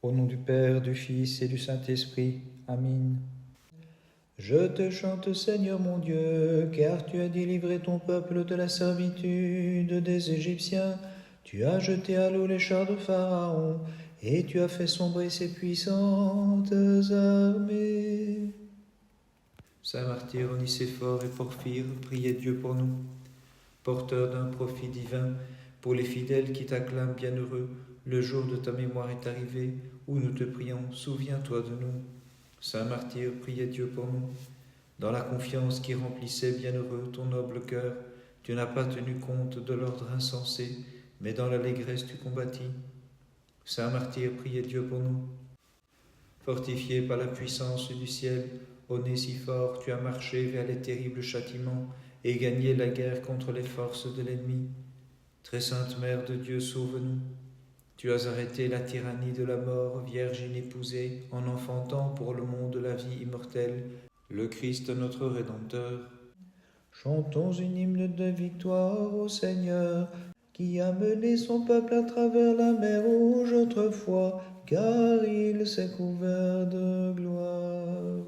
Au nom du Père, du Fils et du Saint-Esprit. Amen. Je te chante, Seigneur mon Dieu, car tu as délivré ton peuple de la servitude des Égyptiens. Tu as jeté à l'eau les chars de Pharaon, et tu as fait sombrer ses puissantes armées. Saint Martyr, Onicéphore et Porphyre, priez Dieu pour nous. Porteur d'un profit divin, pour les fidèles qui t'acclament bienheureux, le jour de ta mémoire est arrivé, où nous te prions, souviens-toi de nous. Saint Martyr, priez Dieu pour nous. Dans la confiance qui remplissait bienheureux ton noble cœur, tu n'as pas tenu compte de l'ordre insensé, mais dans l'allégresse tu combattis. Saint Martyr, priez Dieu pour nous. Fortifié par la puissance du ciel, ô nez si fort, tu as marché vers les terribles châtiments et gagné la guerre contre les forces de l'ennemi. Très sainte Mère de Dieu, sauve-nous. Tu as arrêté la tyrannie de la mort, Vierge inépousée, en enfantant pour le monde la vie immortelle, le Christ notre Rédempteur. Chantons une hymne de victoire au Seigneur, qui a mené son peuple à travers la mer Rouge autrefois, car il s'est couvert de gloire.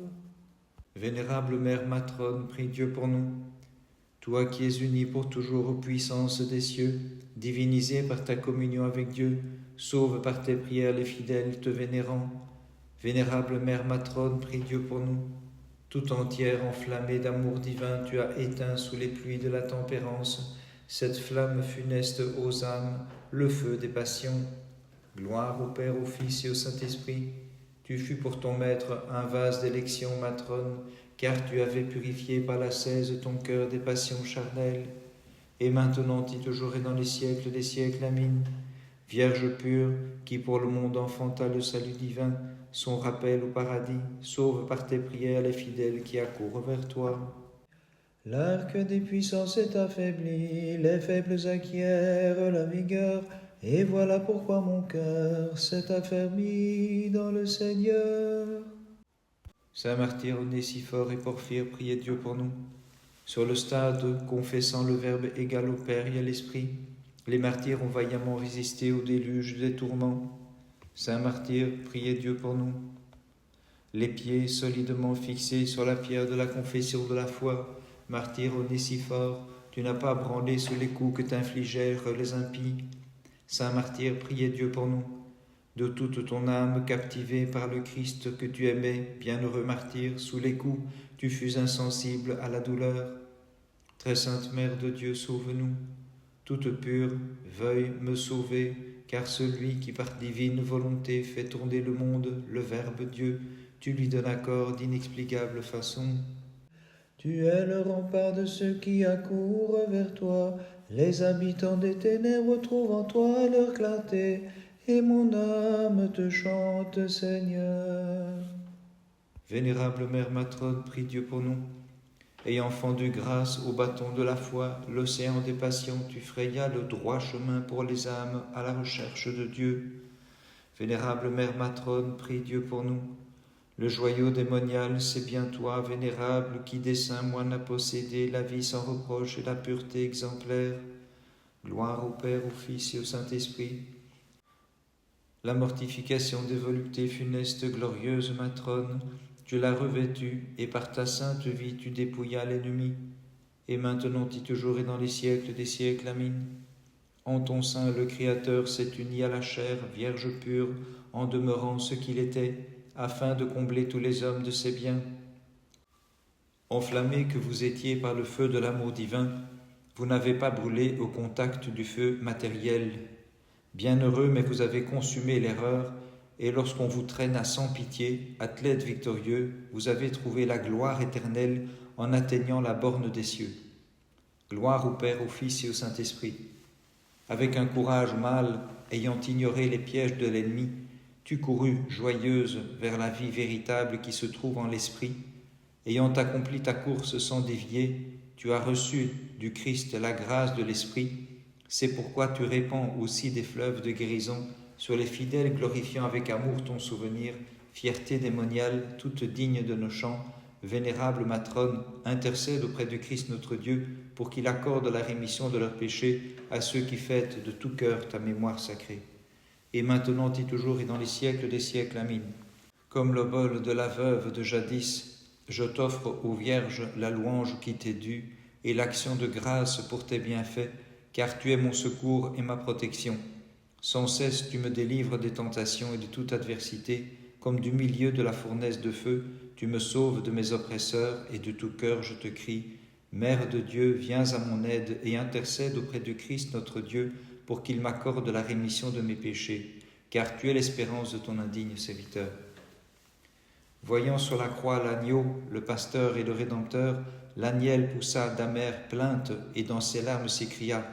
Vénérable Mère matrone, prie Dieu pour nous. Toi qui es unie pour toujours aux puissances des cieux, divinisée par ta communion avec Dieu, sauve par tes prières les fidèles te vénérant. Vénérable Mère matrone, prie Dieu pour nous. Tout entière enflammée d'amour divin, tu as éteint sous les pluies de la tempérance cette flamme funeste aux âmes, le feu des passions. Gloire au Père, au Fils et au Saint-Esprit. Tu fus pour ton Maître un vase d'élection matrone, car tu avais purifié par l'ascèse ton cœur des passions charnelles. Et maintenant et toujours et dans les siècles des siècles, Amen. Vierge pure, qui pour le monde enfanta le salut divin, son rappel au paradis, sauve par tes prières les fidèles qui accourent vers toi. L'arc des puissances est affaibli, les faibles acquièrent la vigueur, et voilà pourquoi mon cœur s'est affermi dans le Seigneur. Saint Martyr, Onésiphore et Porphyre, priez Dieu pour nous. Sur le stade, confessant le Verbe égal au Père et à l'Esprit, les martyrs ont vaillamment résisté au déluge des tourments. Saint Martyr, priez Dieu pour nous. Les pieds solidement fixés sur la pierre de la confession de la foi, Martyr Onésiphore, tu n'as pas branlé sous les coups que t'infligèrent les impies. Saint Martyr, priez Dieu pour nous. De toute ton âme captivée par le Christ que tu aimais, bienheureux martyr, sous les coups, tu fus insensible à la douleur. Très sainte Mère de Dieu, sauve-nous. Toute pure, veuille me sauver, car celui qui par divine volonté fait tourner le monde, le Verbe Dieu, tu lui donnes accord d'inexplicable façon. Tu es le rempart de ceux qui accourent vers toi. Les habitants des ténèbres trouvent en toi leur clarté, et mon âme te chante, Seigneur. Vénérable Mère matrone, prie Dieu pour nous. Ayant fendu grâce au bâton de la foi, l'océan des passions, tu frayas le droit chemin pour les âmes à la recherche de Dieu. Vénérable Mère matrone, prie Dieu pour nous. Le joyau démonial, c'est bien toi, vénérable, qui des saints moines a possédé la vie sans reproche et la pureté exemplaire. Gloire au Père, au Fils et au Saint-Esprit. La mortification des voluptés funestes, glorieuse matrone, tu l'as revêtue, et par ta sainte vie tu dépouillas l'ennemi. Et maintenant et toujours et dans les siècles des siècles, Amen. En ton sein, le Créateur s'est uni à la chair, Vierge pure, en demeurant ce qu'il était, afin de combler tous les hommes de ses biens. Enflammés que vous étiez par le feu de l'amour divin, vous n'avez pas brûlé au contact du feu matériel. Bienheureux, mais vous avez consumé l'erreur, et lorsqu'on vous traîna sans pitié, athlète victorieux, vous avez trouvé la gloire éternelle en atteignant la borne des cieux. Gloire au Père, au Fils et au Saint-Esprit. Avec un courage mâle, ayant ignoré les pièges de l'ennemi, tu courus, joyeuse, vers la vie véritable qui se trouve en l'Esprit. Ayant accompli ta course sans dévier, tu as reçu du Christ la grâce de l'Esprit. C'est pourquoi tu répands aussi des fleuves de guérison sur les fidèles, glorifiant avec amour ton souvenir, fierté démoniale, toute digne de nos chants. Vénérable matrone, intercède auprès du Christ notre Dieu pour qu'il accorde la rémission de leurs péchés à ceux qui fêtent de tout cœur ta mémoire sacrée. et maintenant et toujours et dans les siècles des siècles. Amen. Comme l'obole de la veuve de jadis, je t'offre, ô Vierge, la louange qui t'est due et l'action de grâce pour tes bienfaits, car tu es mon secours et ma protection. Sans cesse tu me délivres des tentations et de toute adversité, comme du milieu de la fournaise de feu, tu me sauves de mes oppresseurs, et de tout cœur je te crie, Mère de Dieu, viens à mon aide et intercède auprès de Christ notre Dieu, pour qu'il m'accorde la rémission de mes péchés, car tu es l'espérance de ton indigne serviteur. Voyant sur la croix l'agneau, le pasteur et le rédempteur, l'agnel poussa d'amères plaintes et dans ses larmes s'écria,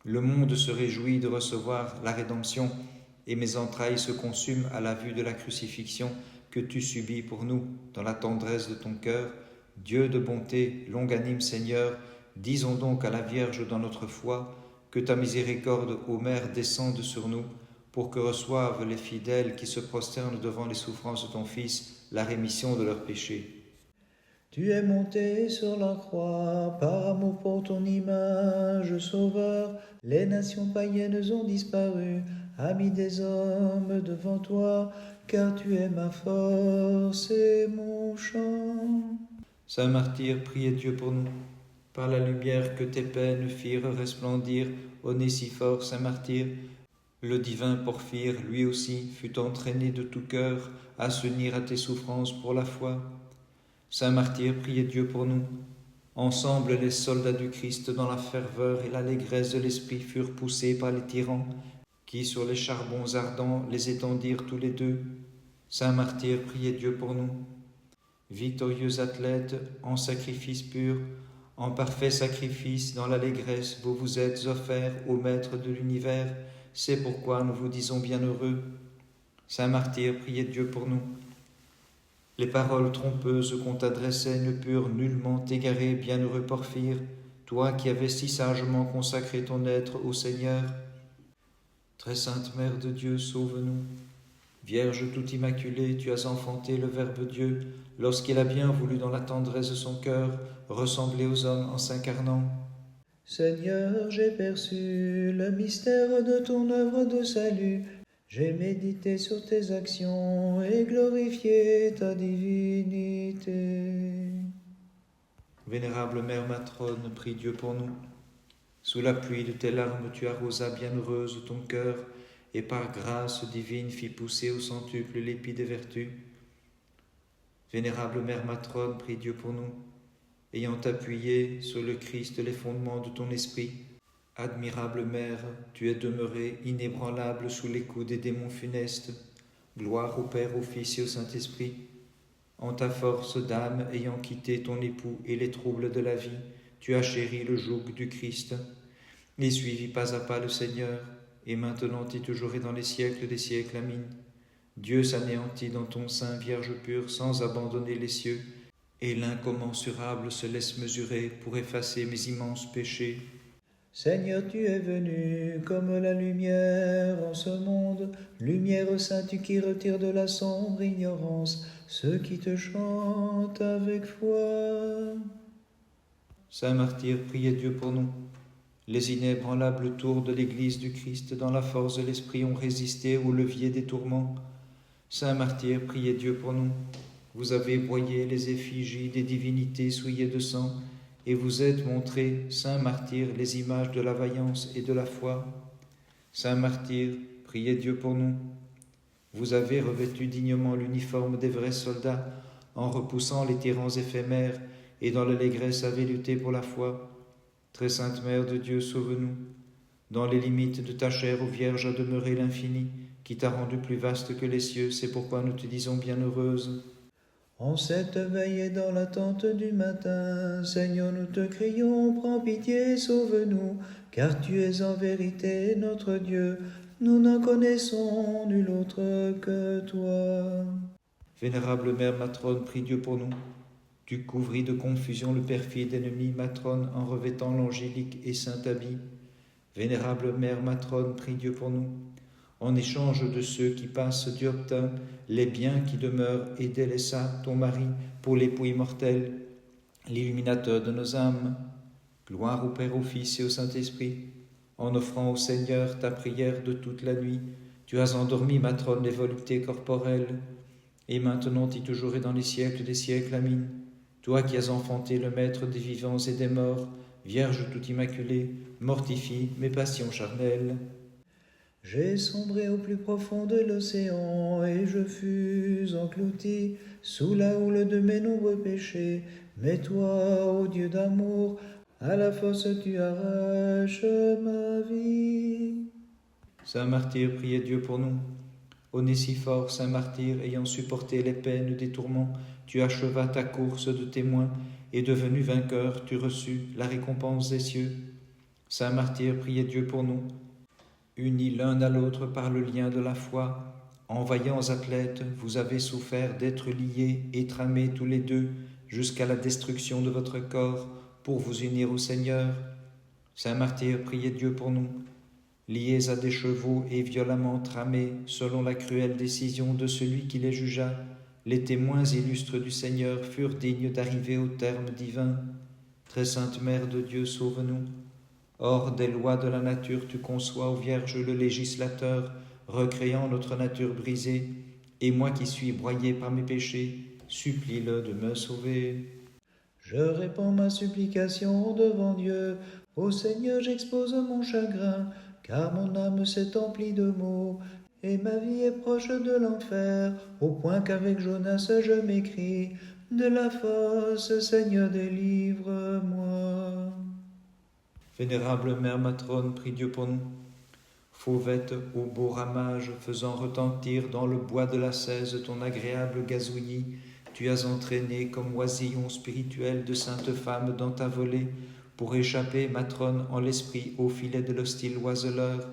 le monde se réjouit de recevoir la rédemption, et mes entrailles se consument à la vue de la crucifixion que tu subis pour nous dans la tendresse de ton cœur. Dieu de bonté, longanime Seigneur, disons donc à la Vierge dans notre foi, que ta miséricorde, ô Mère, descende sur nous, pour que reçoivent les fidèles qui se prosternent devant les souffrances de ton Fils la rémission de leurs péchés. Tu es monté sur la croix, par amour pour ton image, Sauveur. Les nations païennes ont disparu, amis des hommes devant toi, car tu es ma force et mon chant. Saint martyr, priez Dieu pour nous. Par la lumière que tes peines firent resplendir, Onésifore, Saint martyr, le divin Porphyre, lui aussi, fut entraîné de tout cœur à s'unir à tes souffrances pour la foi. Saint martyr, priez Dieu pour nous. Ensemble, les soldats du Christ, dans la ferveur et l'allégresse de l'esprit, furent poussés par les tyrans, qui sur les charbons ardents les étendirent tous les deux. Saint martyr, priez Dieu pour nous. Victorieux athlètes, en sacrifice pur, en parfait sacrifice, dans l'allégresse, vous vous êtes offerts au Maître de l'univers, c'est pourquoi nous vous disons bienheureux. Saint martyr, priez Dieu pour nous. Les paroles trompeuses qu'on t'adressait ne purent nullement t'égarer, bienheureux Porphyre, toi qui avais si sagement consacré ton être au Seigneur. Très sainte Mère de Dieu, sauve-nous. Vierge tout immaculée, tu as enfanté le Verbe Dieu, lorsqu'il a bien voulu dans la tendresse de son cœur ressembler aux hommes en s'incarnant. Seigneur, j'ai perçu le mystère de ton œuvre de salut. J'ai médité sur tes actions et glorifié ta divinité. Vénérable Mère matrone, prie Dieu pour nous. Sous la pluie de tes larmes, tu arrosas bienheureuse ton cœur, et par grâce divine fis pousser au centuple l'épi des vertus. Vénérable Mère matrone, prie Dieu pour nous. Ayant appuyé sur le Christ les fondements de ton esprit, admirable Mère, tu es demeurée inébranlable sous les coups des démons funestes. Gloire au Père, au Fils et au Saint-Esprit. En ta force d'âme, ayant quitté ton époux et les troubles de la vie, tu as chéri le joug du Christ, et suivi pas à pas le Seigneur, et maintenant et toujours et dans les siècles des siècles. Amen. Dieu s'anéantit dans ton sein, Vierge pure, sans abandonner les cieux, et l'incommensurable se laisse mesurer pour effacer mes immenses péchés. Seigneur, tu es venu comme la lumière en ce monde, lumière sainte qui retire de la sombre ignorance ceux qui te chantent avec foi. Saint martyr, priez Dieu pour nous. Les inébranlables tours de l'Église du Christ dans la force de l'Esprit ont résisté au levier des tourments. Saint martyr, priez Dieu pour nous. Vous avez broyé les effigies des divinités souillées de sang, et vous êtes montré, saint martyr, les images de la vaillance et de la foi. Saint martyr, priez Dieu pour nous. Vous avez revêtu dignement l'uniforme des vrais soldats, en repoussant les tyrans éphémères, et dans l'allégresse avez lutté pour la foi. Très sainte Mère de Dieu, sauve-nous. Dans les limites de ta chair, ô Vierge, a demeuré l'infini, qui t'a rendu plus vaste que les cieux, c'est pourquoi nous te disons bienheureuse. En cette veille et dans l'attente du matin, Seigneur, nous te crions, prends pitié, sauve-nous, car tu es en vérité notre Dieu, nous n'en connaissons nul autre que toi. Vénérable Mère matrone, prie Dieu pour nous. Tu couvris de confusion le perfide ennemi, matrone, en revêtant l'angélique et saint habit. Vénérable Mère matrone, prie Dieu pour nous. En échange de ceux qui passent, Dieu obtint les biens qui demeurent et délaissa ton mari pour l'époux immortel, l'illuminateur de nos âmes. Gloire au Père, au Fils et au Saint-Esprit. En offrant au Seigneur ta prière de toute la nuit, Tu as endormi, matrone, les voluptés corporelles, et maintenant et toujours et dans les siècles des siècles, Amin. Toi qui as enfanté le maître des vivants et des morts, Vierge toute immaculée, mortifie mes passions charnelles. J'ai sombré au plus profond de l'océan, et je fus englouti sous la houle de mes nombreux péchés. Mais toi, ô Dieu d'amour, à la fosse tu arraches ma vie. Saint martyr, priez Dieu pour nous. Onésiphore, saint martyr, ayant supporté les peines des tourments, tu achevas ta course de témoin, et devenu vainqueur, tu reçus la récompense des cieux. Saint martyr, priez Dieu pour nous. Unis l'un à l'autre par le lien de la foi, en vaillants athlètes, vous avez souffert d'être liés et tramés tous les deux jusqu'à la destruction de votre corps pour vous unir au Seigneur. Saint martyr, priez Dieu pour nous. Liés à des chevaux et violemment tramés selon la cruelle décision de celui qui les jugea, les témoins illustres du Seigneur furent dignes d'arriver au terme divin. Très sainte Mère de Dieu, sauve-nous. Hors des lois de la nature, tu conçois, ô Vierge, le législateur, recréant notre nature brisée, et moi qui suis broyé par mes péchés, supplie-le de me sauver. Je répands ma supplication devant Dieu. Ô Seigneur, j'expose mon chagrin, car mon âme s'est emplie de maux, et ma vie est proche de l'enfer, au point qu'avec Jonas je m'écrie, de la fosse, Seigneur, délivre-moi. Vénérable Mère matrone, prie Dieu pour nous. Fauvette au beau ramage, faisant retentir dans le bois de la Cèze ton agréable gazouillis, tu as entraîné comme oisillon spirituel de saintes femmes dans ta volée, pour échapper, matrone, en l'esprit au filet de l'hostile oiseleur.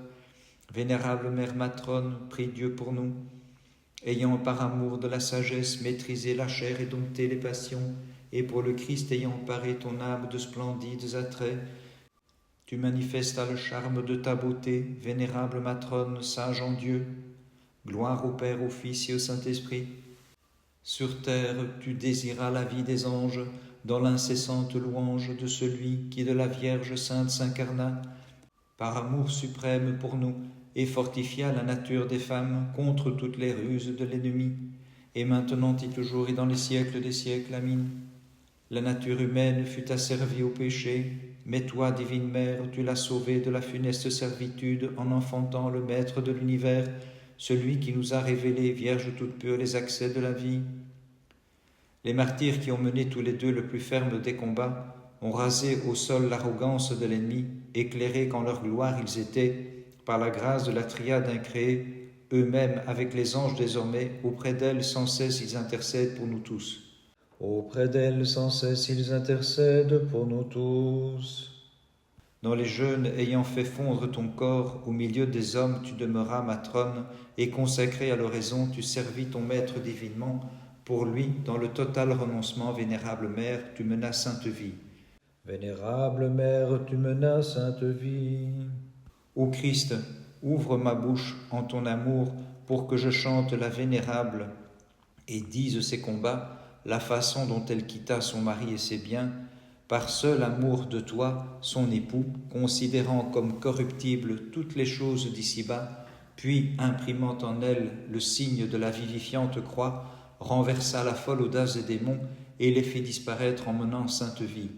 Vénérable Mère matrone, prie Dieu pour nous. Ayant par amour de la sagesse maîtrisé la chair et dompté les passions, et pour le Christ ayant paré ton âme de splendides attraits, tu manifestas le charme de ta beauté, vénérable matrone, sage en Dieu. Gloire au Père, au Fils et au Saint-Esprit. Sur terre, tu désiras la vie des anges, dans l'incessante louange de celui qui de la Vierge Sainte s'incarna, par amour suprême pour nous, et fortifia la nature des femmes contre toutes les ruses de l'ennemi, et maintenant et toujours et dans les siècles des siècles. Amin. La nature humaine fut asservie au péché, mais toi, divine Mère, tu l'as sauvée de la funeste servitude en enfantant le Maître de l'univers, celui qui nous a révélé, Vierge toute pure, les accès de la vie. Les martyrs qui ont mené tous les deux le plus ferme des combats ont rasé au sol l'arrogance de l'ennemi, éclairés qu'en leur gloire ils étaient, par la grâce de la triade incréée, eux-mêmes avec les anges désormais, auprès d'elle sans cesse ils intercèdent pour nous tous. Auprès d'elle sans cesse ils intercèdent pour nous tous. Dans les jeûnes ayant fait fondre ton corps, au milieu des hommes tu demeuras, matrone, et consacré à l'oraison tu servis ton Maître divinement. Pour lui, dans le total renoncement, vénérable Mère, tu menas sainte vie. Vénérable Mère, tu menas sainte vie. Ô Christ, ouvre ma bouche en ton amour pour que je chante la vénérable et dise ses combats, la façon dont elle quitta son mari et ses biens, par seul amour de toi, son époux, considérant comme corruptibles toutes les choses d'ici-bas, puis imprimant en elle le signe de la vivifiante croix, renversa la folle audace des démons et les fit disparaître en menant sainte vie.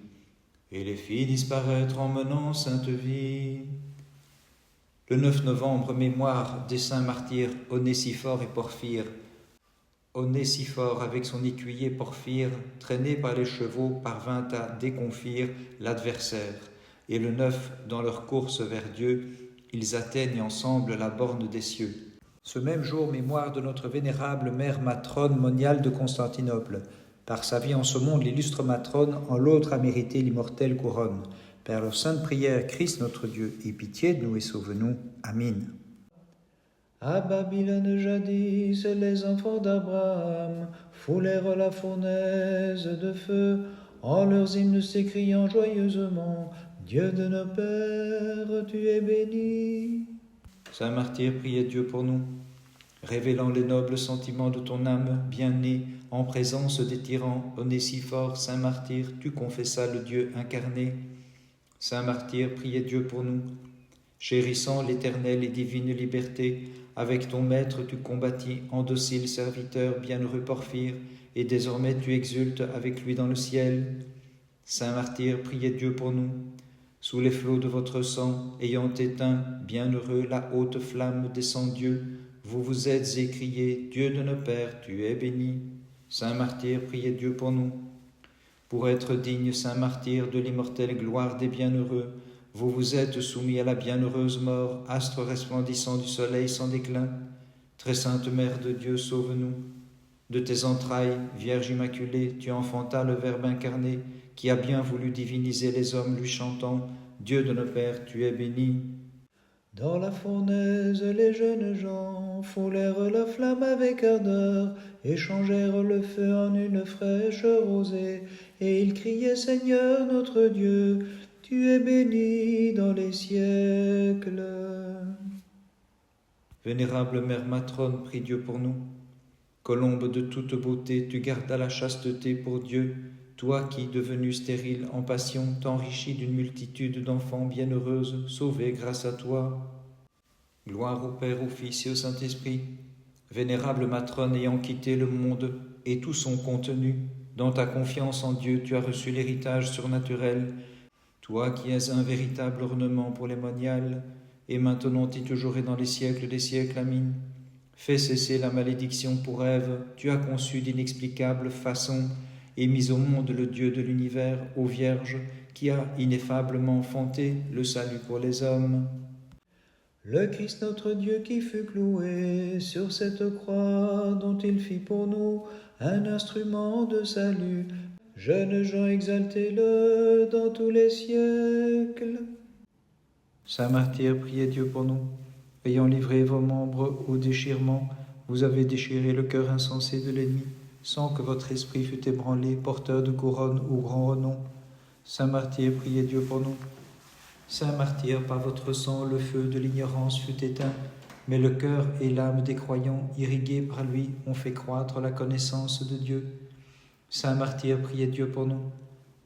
Et les fit disparaître en menant sainte vie. Le 9 novembre, mémoire des saints martyrs Onésiphore et Porphyre. Onésiphore, avec son écuyer Porphyre, traîné par les chevaux, parvint à déconfire l'adversaire. Et le 9, dans leur course vers Dieu, ils atteignent ensemble la borne des cieux. Ce même jour, mémoire de notre vénérable mère matrone moniale de Constantinople. Par sa vie en ce monde, l'illustre matrone, en l'autre a mérité l'immortelle couronne. Par leur sainte prière, Christ notre Dieu, aie pitié de nous et sauve-nous. Amin. À Babylone jadis, les enfants d'Abraham foulèrent la fournaise de feu, en leurs hymnes s'écriant joyeusement, Dieu de nos pères, tu es béni. Saint martyr, priez Dieu pour nous. Révélant les nobles sentiments de ton âme, bien-née, en présence des tyrans, Onésiphore, saint martyr, tu confessas le Dieu incarné. Saint martyr, priez Dieu pour nous. Chérissant l'éternelle et divine liberté, Avec ton maître tu combattis en docile serviteur, bienheureux Porphyre, et désormais tu exultes avec lui dans le ciel. Saint martyr, priez Dieu pour nous. Sous les flots de votre sang, ayant éteint, bienheureux, la haute flamme des sang-dieux, vous vous êtes écrié, Dieu de nos pères, tu es béni. Saint martyr, priez Dieu pour nous. Pour être digne, saint martyr, de l'immortelle gloire des bienheureux, vous vous êtes soumis à la bienheureuse mort, astre resplendissant du soleil sans déclin. Très sainte Mère de Dieu, sauve-nous. De tes entrailles, Vierge immaculée, tu enfantas le Verbe incarné, qui a bien voulu diviniser les hommes, lui chantant, Dieu de nos pères, tu es béni. Dans la fournaise, les jeunes gens foulèrent la flamme avec ardeur, échangèrent le feu en une fraîche rosée, et ils criaient, Seigneur notre Dieu, tu es béni dans les siècles. Vénérable Mère matrone, prie Dieu pour nous. Colombe de toute beauté, tu gardas la chasteté pour Dieu, toi qui, devenue stérile en passion, t'enrichis d'une multitude d'enfants bienheureuses, sauvés grâce à toi. Gloire au Père, au Fils et au Saint-Esprit. Vénérable matrone ayant quitté le monde et tout son contenu, dans ta confiance en Dieu, tu as reçu l'héritage surnaturel, toi qui es un véritable ornement pour les moniales, et maintenant et toujours et dans les siècles des siècles. Amin. Fais cesser la malédiction pour Ève, tu as conçu d'inexplicables façons et mis au monde le Dieu de l'univers, ô Vierge, qui a ineffablement enfanté le salut pour les hommes. Le Christ notre Dieu qui fut cloué sur cette croix dont il fit pour nous un instrument de salut, jeunes gens exaltez-le dans tous les siècles. Saint martyr, priez Dieu pour nous. Ayant livré vos membres au déchirement, vous avez déchiré le cœur insensé de l'ennemi, sans que votre esprit fût ébranlé, porteur de couronne ou grand renom. Saint martyr, priez Dieu pour nous. Saint martyr, par votre sang, le feu de l'ignorance fut éteint, mais le cœur et l'âme des croyants, irrigués par lui, ont fait croître la connaissance de Dieu. Saint martyr, priez Dieu pour nous.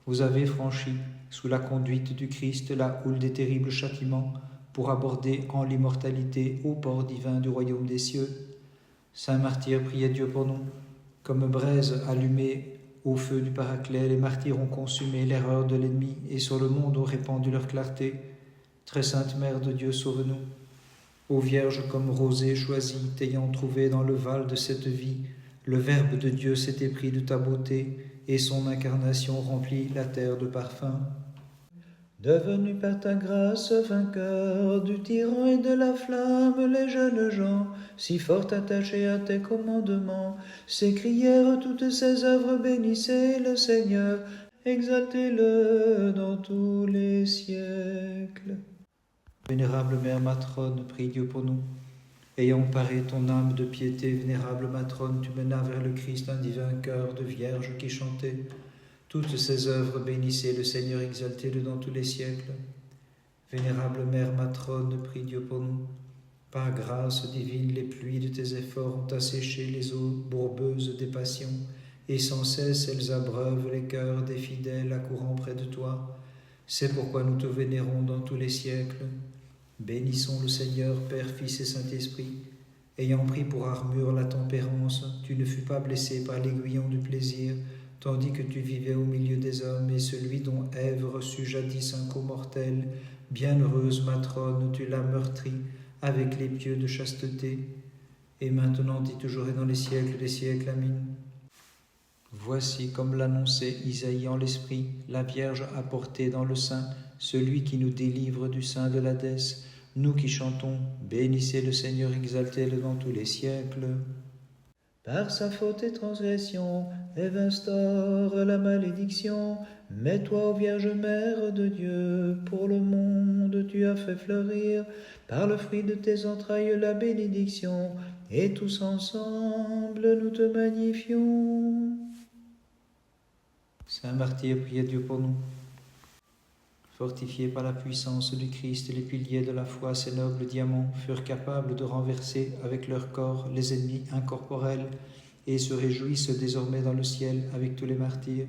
Vous avez franchi, sous la conduite du Christ, la houle des terribles châtiments, pour aborder en l'immortalité au port divin du royaume des cieux. Saint martyr, priez Dieu pour nous. Comme braise allumée au feu du Paraclet, les martyrs ont consumé l'erreur de l'ennemi et sur le monde ont répandu leur clarté. Très sainte Mère de Dieu, sauve-nous. Ô Vierge comme rosée choisie, t'ayant trouvée dans le val de cette vie, le Verbe de Dieu s'est épris de ta beauté et son incarnation remplit la terre de parfums. Devenu par ta grâce vainqueur du tyran et de la flamme, les jeunes gens, si fort attachés à tes commandements, s'écrièrent toutes ces œuvres, bénissez le Seigneur, exaltez-le dans tous les siècles. Vénérable Mère matrone, prie Dieu pour nous. Ayant paré ton âme de piété, vénérable matrone, tu menas vers le Christ un divin cœur de vierge qui chantait. Toutes ces œuvres, bénissez le Seigneur, exaltez-le dans tous les siècles. Vénérable Mère matrone, prie Dieu pour nous. Par grâce divine, les pluies de tes efforts ont asséché les eaux bourbeuses des passions, et sans cesse elles abreuvent les cœurs des fidèles accourant près de toi. C'est pourquoi nous te vénérons dans tous les siècles. Bénissons le Seigneur, Père, Fils et Saint-Esprit. Ayant pris pour armure la tempérance, tu ne fus pas blessé par l'aiguillon du plaisir, tandis que tu vivais au milieu des hommes, et celui dont Ève reçut jadis un coup mortel, bienheureuse matrone, tu l'as meurtri avec les pieux de chasteté, et maintenant et toujours et dans les siècles des siècles. Amin. Voici, comme l'annonçait Isaïe en l'esprit, la Vierge a porté dans le sein celui qui nous délivre du sein de l'Hadès, nous qui chantons « Bénissez le Seigneur, exaltez-le dans tous les siècles ». Par sa faute et transgression, Ève instaure la malédiction. Mais toi, ô Vierge Mère de Dieu, pour le monde tu as fait fleurir, par le fruit de tes entrailles, la bénédiction. Et tous ensemble nous te magnifions. Saint martyr, priez Dieu pour nous. Fortifiés par la puissance du Christ, les piliers de la foi, ces nobles diamants, furent capables de renverser avec leur corps les ennemis incorporels et se réjouissent désormais dans le ciel avec tous les martyrs.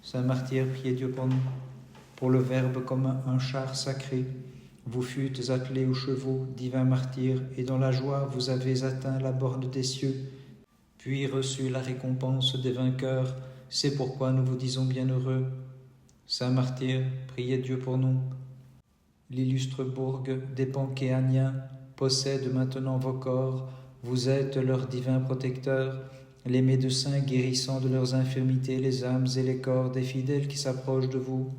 Saint martyr, priez Dieu pour nous. Pour le Verbe comme un char sacré, Vous fûtes attelés aux chevaux, divins martyrs, et dans la joie vous avez atteint la borne des cieux, puis reçu la récompense des vainqueurs. C'est pourquoi nous vous disons bienheureux. Saint martyr, priez Dieu pour nous. L'illustre bourg des Panchéaniens possède maintenant vos corps. Vous êtes leur divin protecteur, les médecins guérissant de leurs infirmités les âmes et les corps des fidèles qui s'approchent de vous.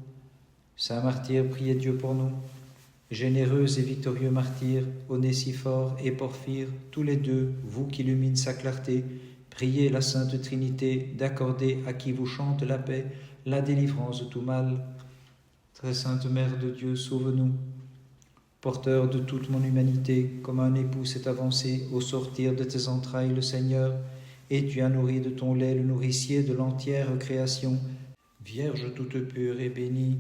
Saint martyr, priez Dieu pour nous. Généreux et victorieux martyrs, Onésiphore et Porphyre, tous les deux, vous qui illumine sa clarté, priez la Sainte Trinité d'accorder à qui vous chante la paix, la délivrance de tout mal. Très Sainte Mère de Dieu, sauve-nous. Porteur de toute mon humanité, comme un époux s'est avancé au sortir de tes entrailles le Seigneur, et tu as nourri de ton lait le nourricier de l'entière création, Vierge toute pure et bénie.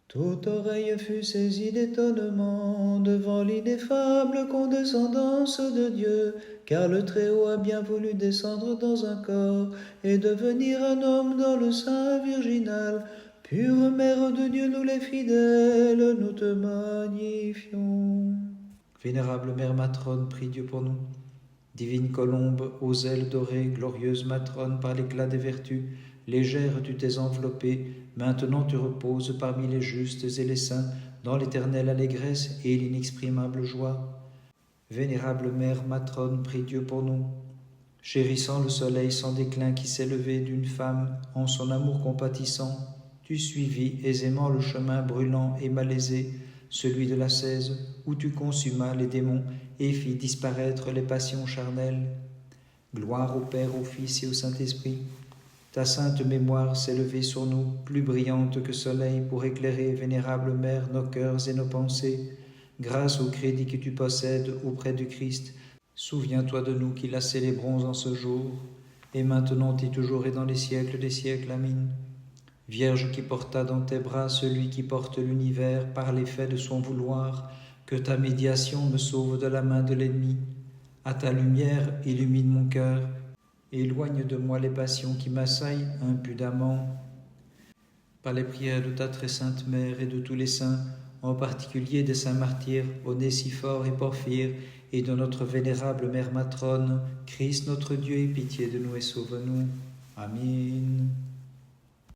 Toute oreille fut saisie d'étonnement devant l'ineffable condescendance de Dieu, car le Très-Haut a bien voulu descendre dans un corps et devenir un homme dans le sein virginal. Pure Mère de Dieu, nous les fidèles, nous te magnifions. Vénérable Mère matrone, prie Dieu pour nous. Divine colombe, aux ailes dorées, glorieuse matrone par l'éclat des vertus, légère tu t'es enveloppée, maintenant tu reposes parmi les justes et les saints, dans l'éternelle allégresse et l'inexprimable joie. Vénérable Mère matrone, prie Dieu pour nous. Chérissant le soleil sans déclin qui s'est levé d'une femme, en son amour compatissant, tu suivis aisément le chemin brûlant et malaisé, celui de l'ascèse, où tu consumas les démons et fis disparaître les passions charnelles. Gloire au Père, au Fils et au Saint-Esprit. Ta sainte mémoire s'est levée sur nous, plus brillante que soleil, pour éclairer, vénérable Mère, nos cœurs et nos pensées. Grâce au crédit que tu possèdes auprès du Christ, souviens-toi de nous qui la célébrons en ce jour, et maintenant et toujours et dans les siècles des siècles. Amen. Vierge qui porta dans tes bras celui qui porte l'univers par l'effet de son vouloir, que ta médiation me sauve de la main de l'ennemi. À ta lumière illumine mon cœur, éloigne de moi les passions qui m'assaillent impudemment. Par les prières de ta très sainte Mère et de tous les saints, en particulier des saints martyrs Onésiphore et Porphyre, et de notre vénérable Mère matrone, Christ notre Dieu, aie pitié de nous et sauve-nous. Amen.